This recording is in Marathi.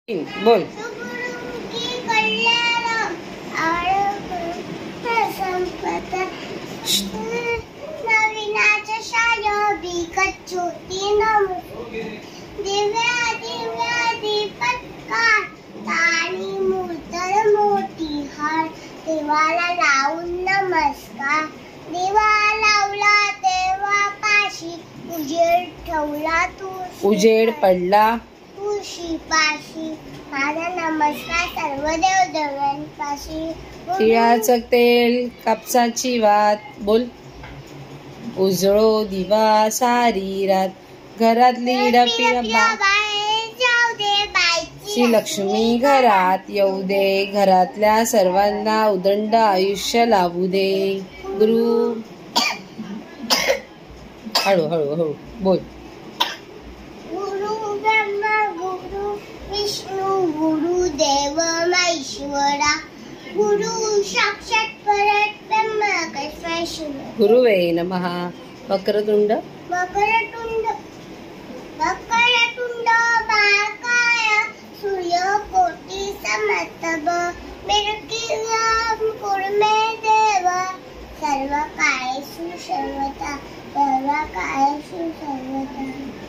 बोल. दिव्या दिव्या दीपत्कार ताणी मूर्तर मोठी हार देवाला लावून नमस्कार. देवा लावला तेव्हा पाशी उजेड ठेवला तू उजेड पडला तुळशी पाशी. माझा नमस्कार सर्व देव देवांपाशी. तिळाचं तेल कापसाची वात बोल. उजळो दिवा सारी रात घरातली डपिळा ची लक्ष्मी घरात येऊ दे. घरातल्या सर्वांना उदंड आयुष्य लाभू दे. गुरु हळू हळू हळू बोल. गुरु ब्रह्मा गुरु विष्णू गुरु देव महेश्वरा गुरु साक्षात परब्रह्म तस्मै श्री गुरुवे नमः. वक्रतुंड वक्रतुंड महाकाय सूर्यकोटी समप्रभ निर्विघ्नं कुरु मे देव. सर्व काळेषु सर्वदा सर्व काळेषु सर्वदा.